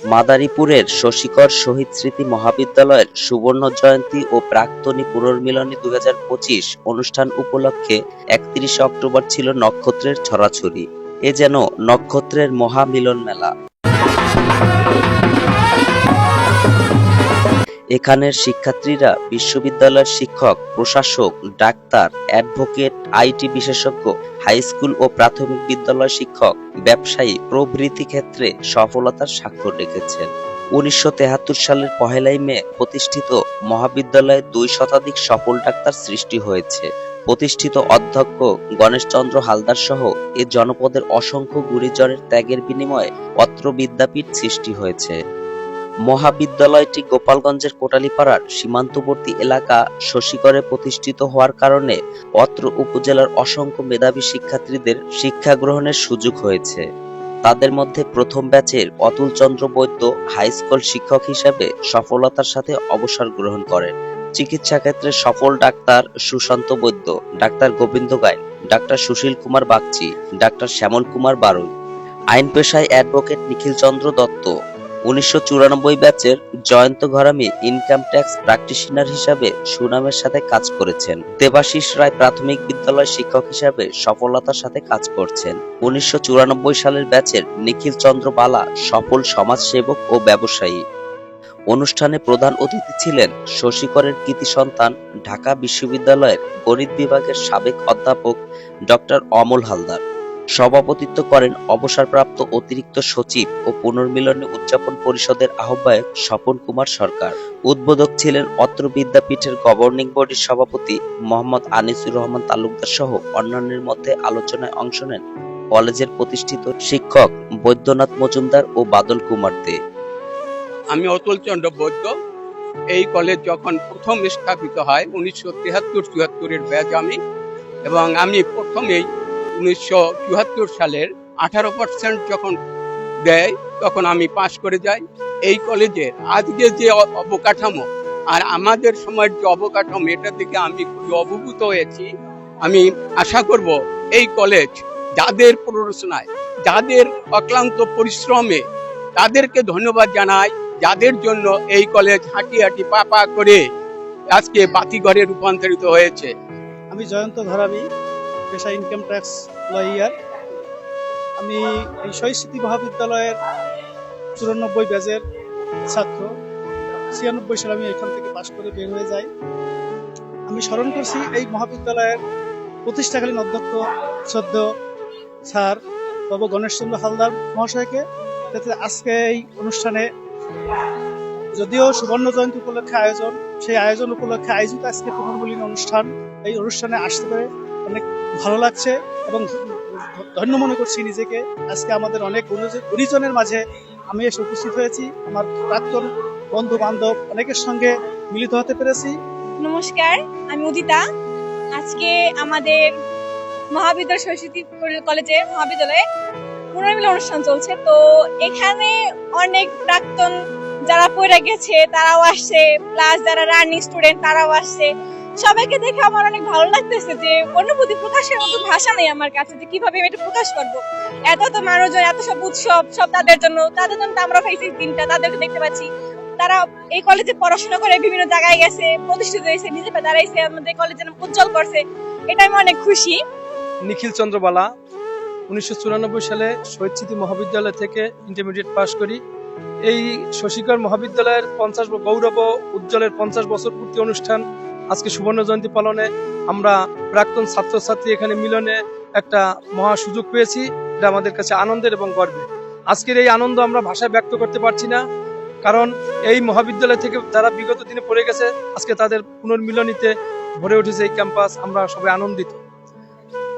মাদারীপুরের শশীকর শহীদ স্মৃতি মহাবিদ্যালয়ের সুবর্ণ জয়ন্তী ও প্রাক্তনী পুনর্মিলনী 2025 অনুষ্ঠান উপলক্ষে 31 অক্টোবর ছিল নক্ষত্রের ছড়াছড়ি। এ যেন নক্ষত্রের মহা মিলন মেলা। এখানের শিক্ষার্থীরা বিশ্ববিদ্যালয়ের শিক্ষক, প্রশাসক, ডাক্তার, অ্যাডভোকেট, আইটি বিশেষজ্ঞ, হাই স্কুল ও প্রাথমিক বিদ্যালয় শিক্ষক, ব্যবসায়ী প্রভৃতি ক্ষেত্রে সফলতার স্বাক্ষর রেখেছেন। 1973 সালের 1 মে প্রতিষ্ঠিত মহাবিদ্যালয়ে 2 শতাধিক সফল ডাক্তার সৃষ্টি হয়েছে। প্রতিষ্ঠিত অধ্যক্ষ গণেশচন্দ্র হালদার সহ এ জনপদের অসংখ্য গুণীজনের ত্যাগের বিনিময়ে অত্র বিদ্যাপীঠ সৃষ্টি হয়েছে। মহাবিদ্যালয়টি গোপালগঞ্জের কোটালীপাড়ার সীমান্তবর্তী এলাকা শশীকরে প্রতিষ্ঠিত হওয়ার কারণে অত্র উপজেলার অসংখ্য মেধাবী শিক্ষার্থীদের শিক্ষা গ্রহণের সুযোগ হয়েছে। তাদের মধ্যে প্রথম ব্যাচের অতুল চন্দ্র বৈদ্য হাই স্কুল শিক্ষক হিসেবে সফলতার সাথে অবসর গ্রহণ করেন। চিকিৎসা ক্ষেত্রে সফল ডাক্তার সুশান্ত বৈদ্য, doctor Govinda Gyne, doctor Sushil Kumar Bagchi, doctor Shyamal Kumar Barui. আইন পেশায় অ্যাডভোকেট নিখিল চন্দ্র দত্ত। 1994 ব্যাচের জয়ন্ত ঘরামি ইনকাম ট্যাক্স প্র্যাকটিশনার হিসাবে সুনামের সাথে কাজ করেছেন। দেবাশিস রায় প্রাথমিক বিদ্যালয় শিক্ষক হিসাবে সফলতার সাথে কাজ করছেন। 1994 সালের ব্যাচের নিখিল চন্দ্র বালা সফল সমাজসেবক ও ব্যবসায়ী। অনুষ্ঠানে প্রধান অতিথি ছিলেন শশীকরের কৃতি সন্তান ঢাকা বিশ্ববিদ্যালয়ের গণিত বিভাগের সাবেক অধ্যাপক ডক্টর অমল হালদার। সভাপতিত্ব করেন অবসরপ্রাপ্ত অতিরিক্ত সচিব ও পুনর্মিলনী উদযাপন পরিষদের আহ্বায়ক স্বপন কুমার সরকার। উদ্বোধক ছিলেন অত্র বিদ্যাপীঠের গভর্নিং বডির সভাপতি মোহাম্মদ আনিসুর রহমান তালুকদার সহ অন্যান্যের মধ্যে আলোচনায় অংশ নেন কলেজের প্রতিষ্ঠিত শিক্ষক বৈদ্যনাথ মজুমদার ও বাদল কুমার দে। আমি অতুল চন্দ্র বৈদ্য। এই কলেজ যখন প্রথম স্থাপিত হয় 1973-74 ব্যাচ আমি, এবং আমি প্রথমেই 1974 সালের 18% যখন দেয় তখন আমি পাশ করে যাই। এই কলেজের আজকে যে অবকাঠামো আর আমাদের সময়ের যে অবকাঠামো, এটা থেকে আমি খুবই অভিভূত হয়েছি। আমি আশা করব এই কলেজ যাদের প্ররোচনায়, যাদের অক্লান্ত পরিশ্রমে, তাদেরকে ধন্যবাদ জানাই, যাদের জন্য এই কলেজ হাঁটি হাঁটি পা পা করে আজকে বাতিঘরে রূপান্তরিত হয়েছে। আমি জয়ন্ত ঘরামি, পেশা ইনকাম ট্যাক্স লয়ার। আমি এই শহীদ স্মৃতি মহাবিদ্যালয়ের 94 ব্যাচের ছাত্র। 96 সালে আমি এখান থেকে পাশ করে বের হয়ে যাই। আমি স্মরণ করছি এই মহাবিদ্যালয়ের প্রতিষ্ঠাকালীন অধ্যক্ষ শ্রদ্ধ স্যার বাবু গণেশচন্দ্র হালদার মহাশয়কে। আজকে এই অনুষ্ঠানে যদিও সুবর্ণ জয়ন্তী উপলক্ষে আয়োজন, সেই আয়োজন উপলক্ষে আয়োজিত আজকে পুনর্মিলনী অনুষ্ঠান, এই অনুষ্ঠানে আসতে পেরে অনেক ভালো লাগছে এবং ধন্য মনে করছি নিজেকে। আজকে আমাদের অনেক গুণীজনের মাঝে আমি এসে উপস্থিত হয়েছি। আমার প্রাক্তন বন্ধু বান্ধব অনেকের সঙ্গে মিলিত হতে পেরেছি। নমস্কার, আমি উদিতা। আজকে আমাদের মহাবিদ্যালয় সরস্বতী কলেজে মহাবিদ্যালয়ে পুনর্মিলন অনুষ্ঠান চলছে। তো এখানে অনেক প্রাক্তন যারা পড়ে গেছে তারাও আসছে, প্লাস যারা রানিং স্টুডেন্ট তারাও আসছে। সবাইকে দেখে আমার অনেক ভালো লাগতেছে যে অনুভূতি প্রকাশের মতো ভাষা নেই আমার কাছে, যে কিভাবে আমি এটা প্রকাশ করবো। এত মানুষজন, এত সব উৎসব, সব তাদের জন্য আমরা পাইছি দিনটা, তাদেরকে দেখতে পাচ্ছি। তারা এই কলেজে পড়াশোনা করে বিভিন্ন জায়গায় গেছে, প্রতিষ্ঠিত হয়েছে, নিজে দাঁড়াইছে, আমাদের কলেজের নাম উজ্জ্বল করছে। এটা আমি অনেক খুশি। নিখিল চন্দ্র বালা, 1994 সালে শহীদ স্মৃতি মহাবিদ্যালয় থেকে ইন্টারমিডিয়েট পাশ করি। এই শশীকর মহাবিদ্যালয়ের 50 গৌরব উজ্জ্বলের 50 বছর পূর্তি অনুষ্ঠান আজকে সুবর্ণ জয়ন্তী পালনে আমরা প্রাক্তন ছাত্রছাত্রী এখানে মিলনে একটা মহা সুযোগ পেয়েছি। এটা আমাদের কাছে আনন্দের এবং গর্বের। আজকের এই আনন্দ আমরা ভাষায় ব্যক্ত করতে পারছি না, কারণ এই মহাবিদ্যালয় থেকে যারা বিগত দিনে পড়ে গেছে আজকে তাদের পুনর্মিলনীতে ভরে উঠেছে এই ক্যাম্পাস। আমরা সবাই আনন্দিত।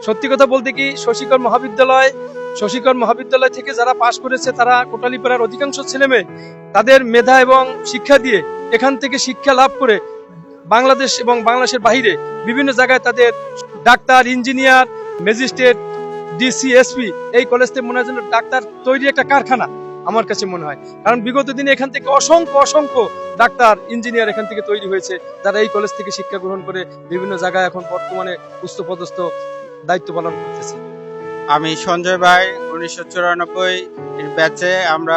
সত্যি কথা বলতে কি, শশীকর মহাবিদ্যালয় থেকে যারা পাশ করেছে তারা কোটালীপাড়ার অধিকাংশ ছেলেমেয়ে তাদের মেধা এবং শিক্ষা দিয়ে এখান থেকে শিক্ষা লাভ করে বাংলাদেশ এবং বাংলাদেশের বাইরে বিভিন্ন জায়গায় তাদের doctor, engineer, magistrate, DC, SP, এই কলেজ থেকে মনে হয় যেন ডাক্তার তৈরি একটা কারখানা আমার কাছে মনে হয়। কারণ বিগত দিনে এখান থেকে অসংখ্য ডাক্তার, ইঞ্জিনিয়ার এখান থেকে তৈরি হয়েছে, যারা এই কলেজ থেকে শিক্ষা গ্রহণ করে বিভিন্ন জায়গায় এখন বর্তমানে উচ্চপদস্থ দায়িত্ব পালন করতেছে। আমি সঞ্জয় ভাই, 1994 ব্যাচে আমরা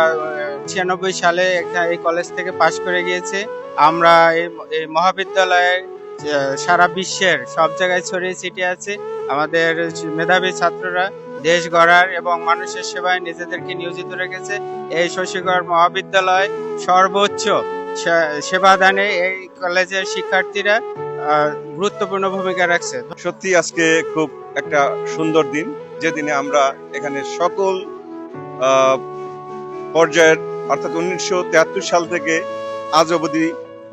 1996 সালে এই কলেজ থেকে পাশ করে গিয়েছে। আমরা এই মহাবিদ্যালয়ে সারা বিশ্বের সব জায়গায় ছড়িয়ে ছিটিয়ে আছে। আমাদের মেধাবী ছাত্ররা দেশ গড়ার এবং মানুষের সেবায় নিজেদেরকে নিয়োজিত রেখেছে। এই শশীগড় মহাবিদ্যালয় সর্বোচ্চ সেবাদানে এই কলেজের শিক্ষার্থীরা গুরুত্বপূর্ণ ভূমিকা রাখছে। সত্যি আজকে খুব একটা সুন্দর দিন, যে দিনে আমরা এখানে সকল পর্যায়ের অর্থাৎ 1973 সাল থেকে আজ অবধি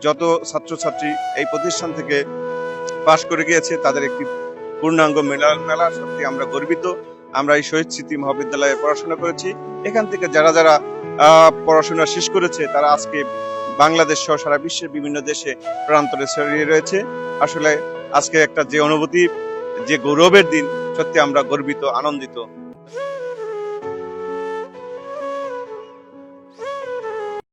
যত ছাত্রছাত্রী এই প্রতিষ্ঠান থেকে পাশ করে গিয়েছে তাদের একটি পূর্ণাঙ্গ মেলা। সত্যি আমরা গর্বিত। আমরা এই শহীদ স্মৃতি মহাবিদ্যালয়ে পড়াশোনা করেছি। এখান থেকে যারা যারা পড়াশোনা শেষ করেছে তারা আজকে বাংলাদেশ সহ সারা বিশ্বের বিভিন্ন দেশে প্রান্তরে ছড়িয়ে রয়েছে। আসলে আজকে একটা যে অনুভূতি, যে গৌরবের দিন, সত্যি আমরা গর্বিত, আনন্দিত।